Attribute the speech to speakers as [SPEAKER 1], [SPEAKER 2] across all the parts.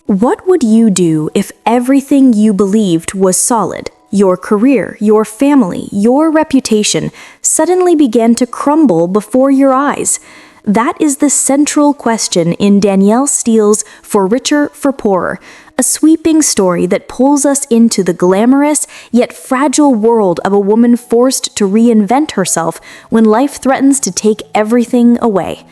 [SPEAKER 1] What would you do if everything you believed was solid, your career, your family, your reputation, suddenly began to crumble before your eyes? That is the central question in Danielle Steel's For Richer, for Poorer, a sweeping story that pulls us into the glamorous yet fragile world of a woman forced to reinvent herself when life threatens to take everything away.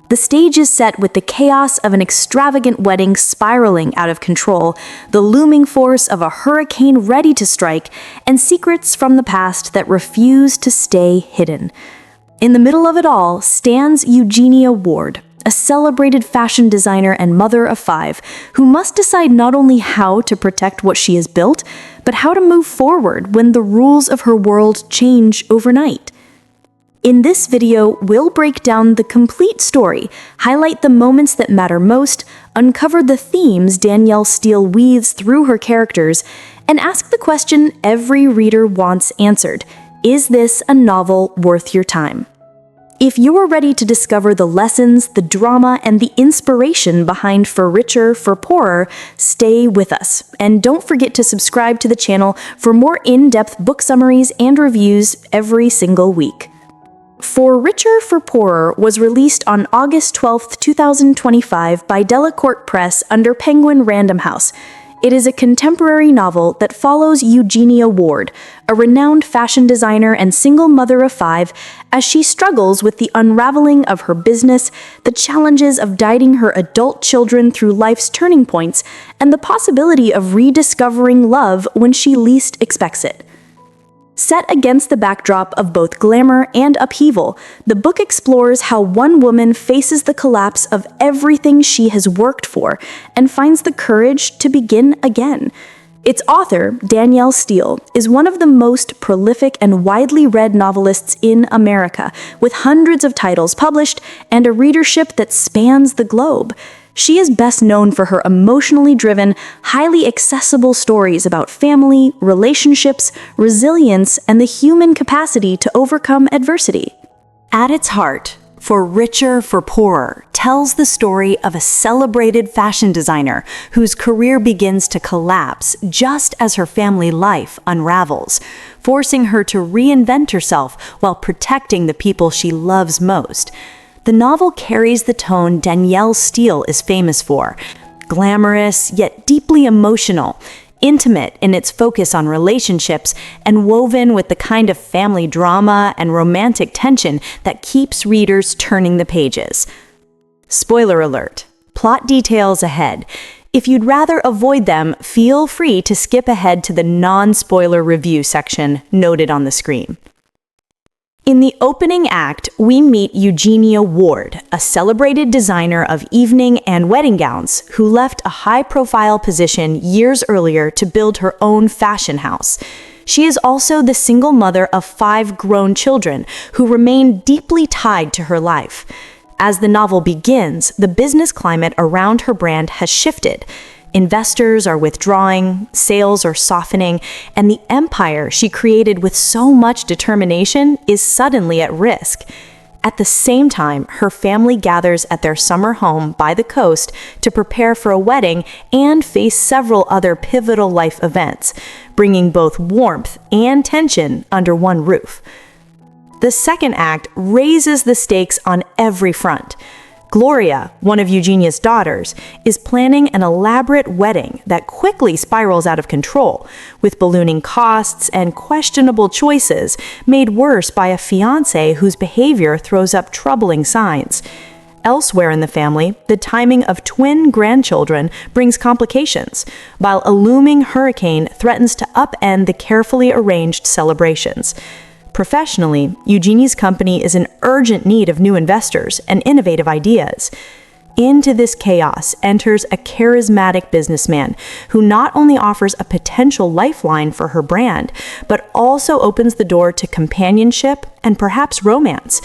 [SPEAKER 1] The stage is set with the chaos of an extravagant wedding spiraling out of control, the looming force of a hurricane ready to strike, and secrets from the past that refuse to stay hidden. In the middle of it all stands Eugenia Ward, a celebrated fashion designer and mother of 5, who must decide not only how to protect what she has built, but how to move forward when the rules of her world change overnight. In this video, we'll break down the complete story, highlight the moments that matter most, uncover the themes Danielle Steel weaves through her characters, and ask the question every reader wants answered: is this a novel worth your time? If you're ready to discover the lessons, the drama, and the inspiration behind For Richer, for Poorer, stay with us. And don't forget to subscribe to the channel for more in-depth book summaries and reviews every single week. For Richer, for Poorer was released on August 12, 2025 by Delacorte Press under Penguin Random House. It is a contemporary novel that follows Eugenia Ward, a renowned fashion designer and single mother of 5, as she struggles with the unraveling of her business, the challenges of guiding her adult children through life's turning points, and the possibility of rediscovering love when she least expects it. Set against the backdrop of both glamour and upheaval, the book explores how one woman faces the collapse of everything she has worked for and finds the courage to begin again. Its author, Danielle Steel, is one of the most prolific and widely read novelists in America, with hundreds of titles published and a readership that spans the globe. She is best known for her emotionally driven, highly accessible stories about family, relationships, resilience, and the human capacity to overcome adversity. At its heart, For Richer, for Poorer tells the story of a celebrated fashion designer whose career begins to collapse just as her family life unravels, forcing her to reinvent herself while protecting the people she loves most. The novel carries the tone Danielle Steel is famous for, glamorous yet deeply emotional, intimate in its focus on relationships, and woven with the kind of family drama and romantic tension that keeps readers turning the pages. Spoiler alert, plot details ahead. If you'd rather avoid them, feel free to skip ahead to the non-spoiler review section noted on the screen. In the opening act, we meet Eugenia Ward, a celebrated designer of evening and wedding gowns who left a high-profile position years earlier to build her own fashion house. She is also the single mother of 5 grown children who remain deeply tied to her life. As the novel begins, the business climate around her brand has shifted. Investors are withdrawing, sales are softening, and the empire she created with so much determination is suddenly at risk. At the same time, her family gathers at their summer home by the coast to prepare for a wedding and face several other pivotal life events, bringing both warmth and tension under one roof. The second act raises the stakes on every front. Gloria, one of Eugenia's daughters, is planning an elaborate wedding that quickly spirals out of control, with ballooning costs and questionable choices made worse by a fiancé whose behavior throws up troubling signs. Elsewhere in the family, the timing of twin grandchildren brings complications, while a looming hurricane threatens to upend the carefully arranged celebrations. Professionally, Eugenia's company is in urgent need of new investors and innovative ideas. Into this chaos enters a charismatic businessman who not only offers a potential lifeline for her brand, but also opens the door to companionship and perhaps romance.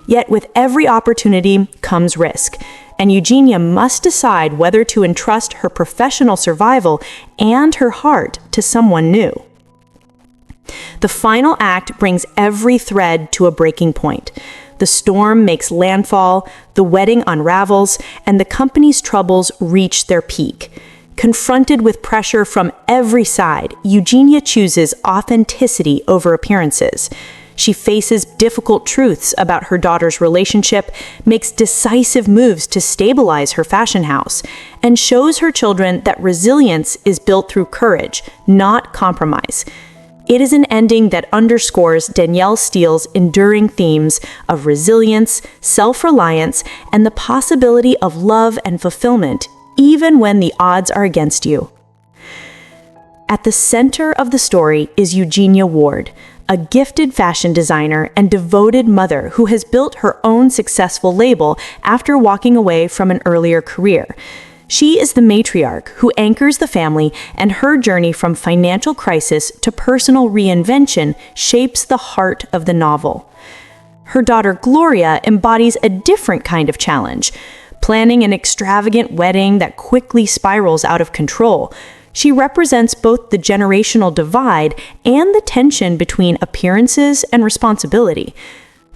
[SPEAKER 1] Yet with every opportunity comes risk, and Eugenia must decide whether to entrust her professional survival and her heart to someone new. The final act brings every thread to a breaking point. The storm makes landfall, the wedding unravels, and the company's troubles reach their peak.
[SPEAKER 2] Confronted with pressure from every side, Eugenia chooses authenticity over appearances. She faces difficult truths about her daughter's relationship, makes decisive moves to stabilize her fashion house, and shows her children that resilience is built through courage, not compromise. It is an ending that underscores Danielle Steel's enduring themes of resilience, self-reliance, and the possibility of love and fulfillment, even when the odds are against you. At the center of the story is Eugenia Ward, a gifted fashion designer and devoted mother who has built her own successful label after walking away from an earlier career. She is the matriarch who anchors the family, and her journey from financial crisis to personal reinvention shapes the heart of the novel. Her daughter Gloria embodies a different kind of challenge, planning an extravagant wedding that quickly spirals out of control. She represents both the generational divide and the tension between appearances and responsibility.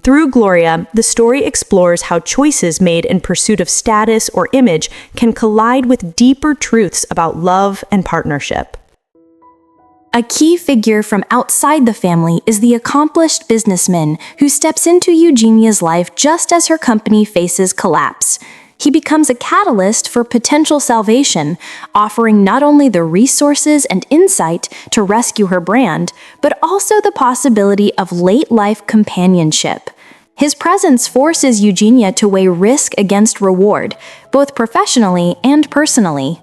[SPEAKER 2] Through Gloria, the story explores how choices made in pursuit of status or image can collide with deeper truths about love and partnership.
[SPEAKER 1] A key figure from outside the family is the accomplished businessman who steps into Eugenia's life just as her company faces collapse. He becomes a catalyst for potential salvation, offering not only the resources and insight to rescue her brand, but also the possibility of late-life companionship. His presence forces Eugenia to weigh risk against reward, both professionally and personally.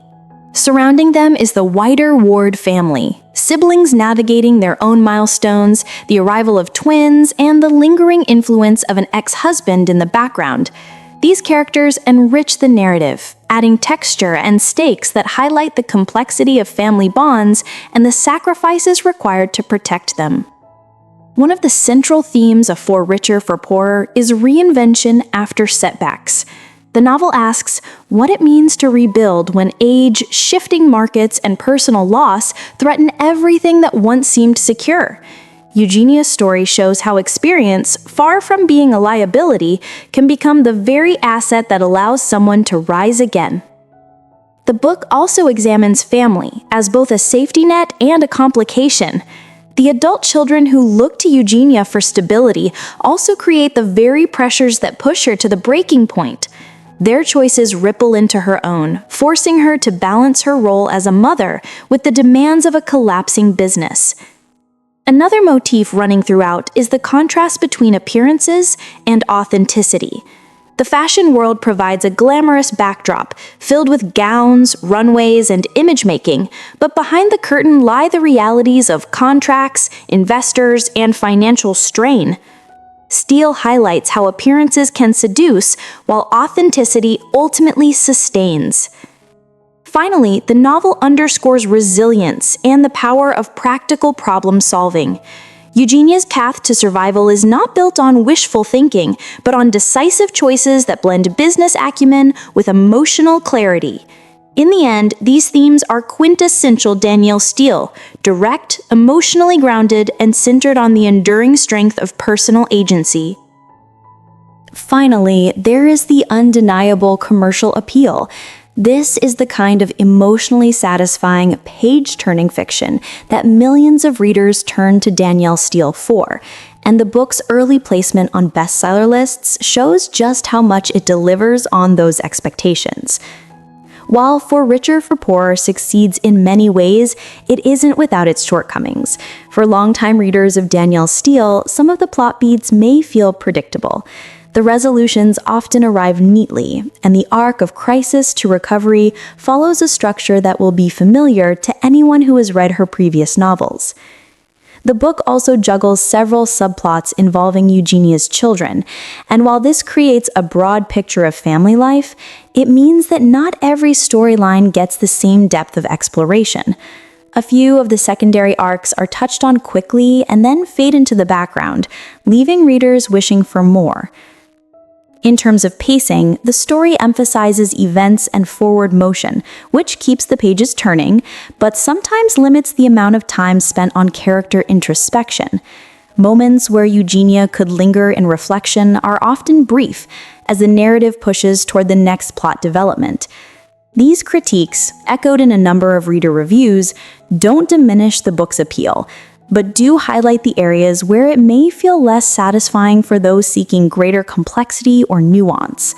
[SPEAKER 1] Surrounding them is the wider Ward family, siblings navigating their own milestones, the arrival of twins, and the lingering influence of an ex-husband in the background. These characters enrich the narrative, adding texture and stakes that highlight the complexity of family bonds and the sacrifices required to protect them. One of the central themes of For Richer, For Poorer is reinvention after setbacks. The novel asks what it means to rebuild when age, shifting markets, and personal loss threaten everything that once seemed secure. Eugenia's story shows how experience, far from being a liability, can become the very asset that allows someone to rise again. The book also examines family as both a safety net and a complication. The adult children who look to Eugenia for stability also create the very pressures that push her to the breaking point. Their choices ripple into her own, forcing her to balance her role as a mother with the demands of a collapsing business. Another motif running throughout is the contrast between appearances and authenticity. The fashion world provides a glamorous backdrop filled with gowns, runways, and image-making, but behind the curtain lie the realities of contracts, investors, and financial strain. Steel highlights how appearances can seduce, while authenticity ultimately sustains. Finally, the novel underscores resilience and the power of practical problem solving. Eugenia's path to survival is not built on wishful thinking, but on decisive choices that blend business acumen with emotional clarity. In the end, these themes are quintessential Danielle Steel, direct, emotionally grounded, and centered on the enduring strength of personal agency. Finally, there is the undeniable commercial appeal. This is the kind of emotionally satisfying, page-turning fiction that millions of readers turn to Danielle Steel for, and the book's early placement on bestseller lists shows just how much it delivers on those expectations. While For Richer, For Poorer succeeds in many ways, it isn't without its shortcomings. For longtime readers of Danielle Steel, some of the plot beats may feel predictable. The resolutions often arrive neatly, and the arc of crisis to recovery follows a structure that will be familiar to anyone who has read her previous novels. The book also juggles several subplots involving Eugenia's children, and while this creates a broad picture of family life, it means that not every storyline gets the same depth of exploration. A few of the secondary arcs are touched on quickly and then fade into the background, leaving readers wishing for more. In terms of pacing, the story emphasizes events and forward motion, which keeps the pages turning, but sometimes limits the amount of time spent on character introspection. Moments where Eugenia could linger in reflection are often brief, as the narrative pushes toward the next plot development. These critiques, echoed in a number of reader reviews, don't diminish the book's appeal, but do highlight the areas where it may feel less satisfying for those seeking greater complexity or nuance.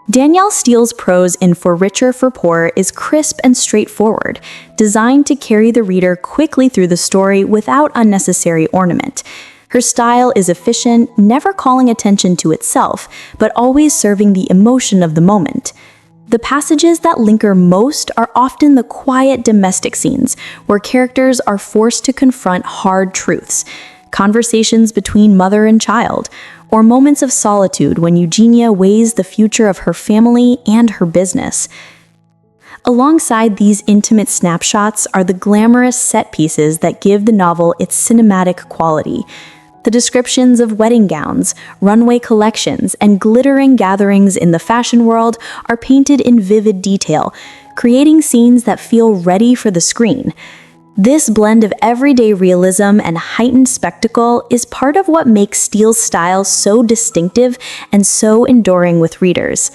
[SPEAKER 1] Danielle Steel's prose in For Richer, for Poorer is crisp and straightforward, designed to carry the reader quickly through the story without unnecessary ornament. Her style is efficient, never calling attention to itself, but always serving the emotion of the moment. The passages that linger most are often the quiet domestic scenes, where characters are forced to confront hard truths, conversations between mother and child, or moments of solitude when Eugenia weighs the future of her family and her business. Alongside these intimate snapshots are the glamorous set pieces that give the novel its cinematic quality. The descriptions of wedding gowns, runway collections, and glittering gatherings in the fashion world are painted in vivid detail, creating scenes that feel ready for the screen. This blend of everyday realism and heightened spectacle is part of what makes Steel's style so distinctive and so enduring with readers.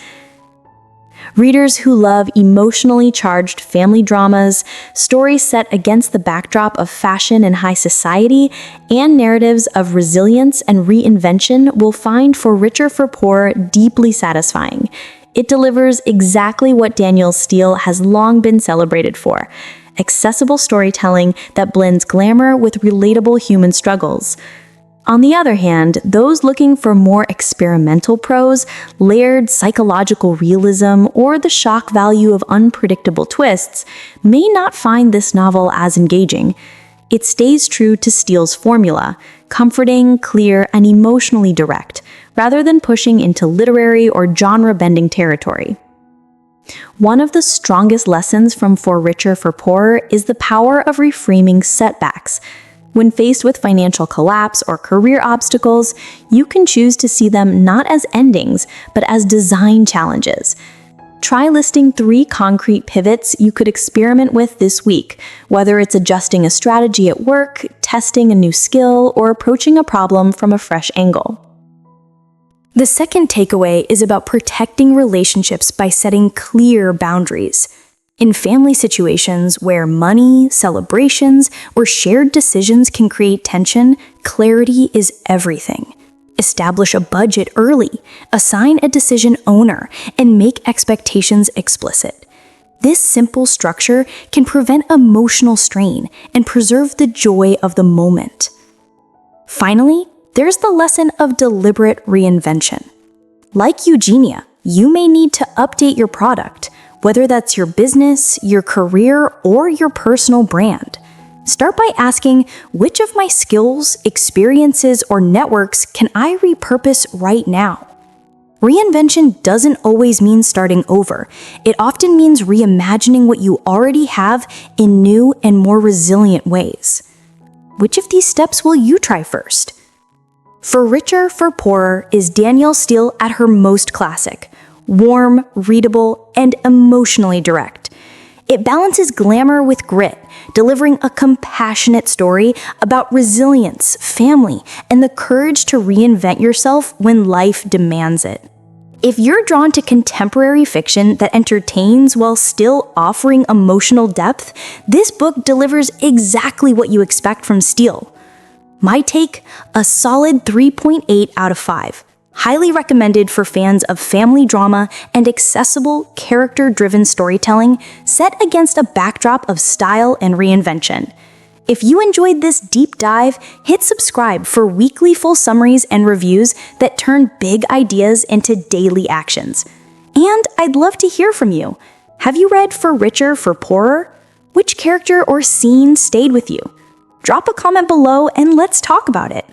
[SPEAKER 1] Readers who love emotionally charged family dramas, stories set against the backdrop of fashion and high society, and narratives of resilience and reinvention will find For Richer, for Poorer deeply satisfying. It delivers exactly what Danielle Steel has long been celebrated for: accessible storytelling that blends glamour with relatable human struggles. On the other hand, those looking for more experimental prose, layered psychological realism, or the shock value of unpredictable twists may not find this novel as engaging. It stays true to Steel's formula, comforting, clear, and emotionally direct, rather than pushing into literary or genre-bending territory. One of the strongest lessons from For Richer, for Poorer is the power of reframing setbacks. When faced with financial collapse or career obstacles, you can choose to see them not as endings, but as design challenges. Try listing 3 concrete pivots you could experiment with this week, whether it's adjusting a strategy at work, testing a new skill, or approaching a problem from a fresh angle. The second takeaway is about protecting relationships by setting clear boundaries. In family situations where money, celebrations, or shared decisions can create tension, clarity is everything. Establish a budget early, assign a decision owner, and make expectations explicit. This simple structure can prevent emotional strain and preserve the joy of the moment. Finally, there's the lesson of deliberate reinvention. Like Eugenia, you may need to update your product, whether that's your business, your career, or your personal brand. Start by asking, which of my skills, experiences, or networks can I repurpose right now? Reinvention doesn't always mean starting over. It often means reimagining what you already have in new and more resilient ways. Which of these steps will you try first? For Richer, for Poorer is Danielle Steel at her most classic. Warm, readable, and emotionally direct. It balances glamour with grit, delivering a compassionate story about resilience, family, and the courage to reinvent yourself when life demands it. If you're drawn to contemporary fiction that entertains while still offering emotional depth, this book delivers exactly what you expect from Steel. My take, a solid 3.8 out of 5. Highly recommended for fans of family drama and accessible, character-driven storytelling set against a backdrop of style and reinvention. If you enjoyed this deep dive, hit subscribe for weekly full summaries and reviews that turn big ideas into daily actions. And I'd love to hear from you. Have you read For Richer, for Poorer? Which character or scene stayed with you? Drop a comment below and let's talk about it.